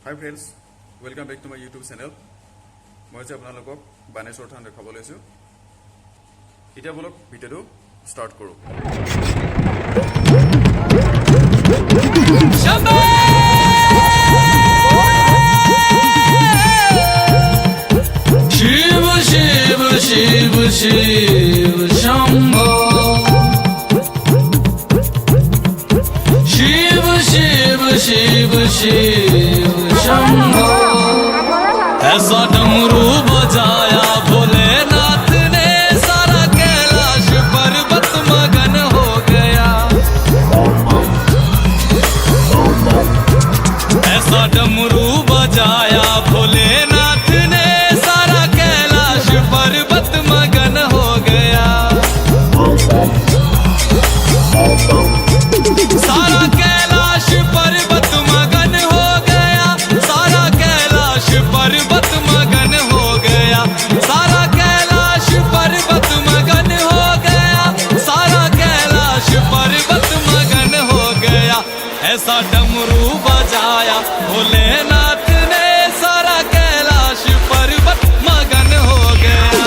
Hi friends, welcome back to my YouTube channel. মই যে আপোনালোকক বানেশ্বৰ থান দেখাব লৈছো। এতিয়া বলক ভিডিওটো ষ্টাৰ্ট কৰো। শিব শিব শিব শিব শম্ভো শিব শিব শিব शिव शंभो ऐसा डमरू बजाया भोलेनाथ ने सारा कैलाश पर्वत मगन हो गया। ऐसा डमरू बजाया भोलेनाथ ने सारा कैलाश पर्वत मगन हो गया। सारा कैलाश पर्वत मगन हो गया। सारा कैलाश पर्वत मगन हो गया। सारा कैलाश पर्वत मगन हो गया। सारा कैलाश पर्वत मगन हो गया। ऐसा डमरू बजाया भोलेनाथ ने सारा कैलाश पर्वत मगन हो गया।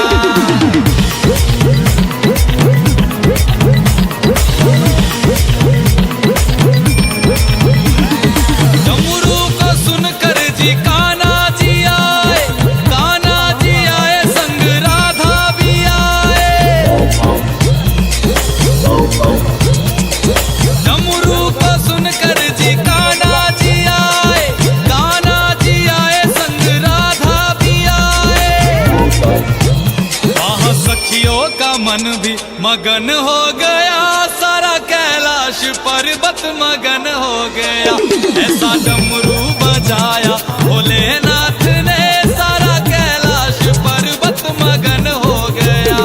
मन भी मगन हो गया। सारा कैलाश पर्वत मगन हो गया। ऐसा डमरू बजाया भोलेनाथ ने सारा कैलाश पर्वत मगन हो गया।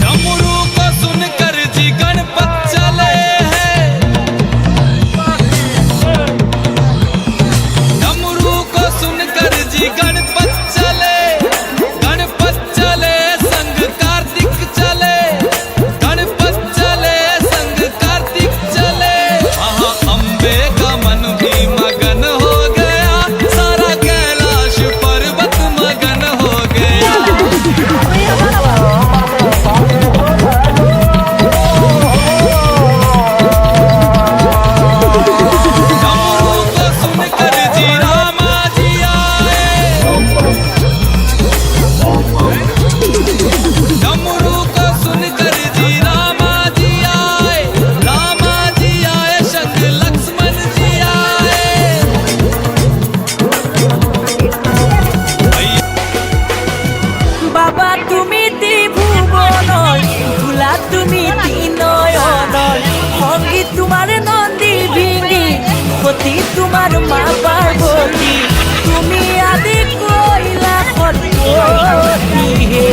डमरू को सुनकर जी गणपत चले हैं। सुनकर जी गणपत चले संग कार्तिक चले। गणपत चले संग कार्तिक चले। वहाँ अम्बे का मन भी मगन हो गया। सारा कैलाश पर्वत मगन हो गया। তোমার মা পার্বতী তুমি আদি কইলা খরপতি হে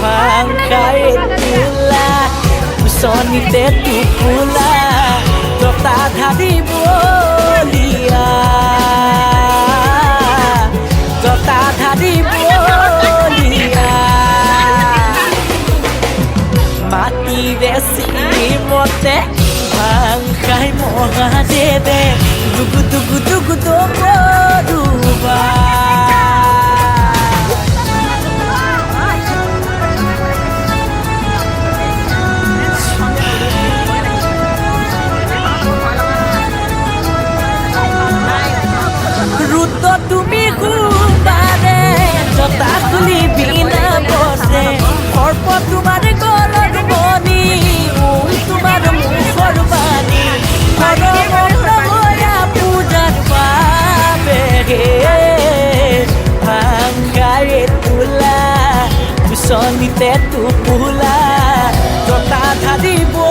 পাঙ্কায়ে তুলা সনিতে তুকুলা ততা ধাদি বলিয়া ততা ধাদি বলিয়া মাটি বেশি মতে Bangkai Mahadeve Dugu dugu dugu dugu duba Ruto tumi kubare Jota kuli bina bose Korpo tumare golor boni Tumar mukhor bani Hoya pujar pabe Bangkai tula Sonite tu pula Jota dhadi bo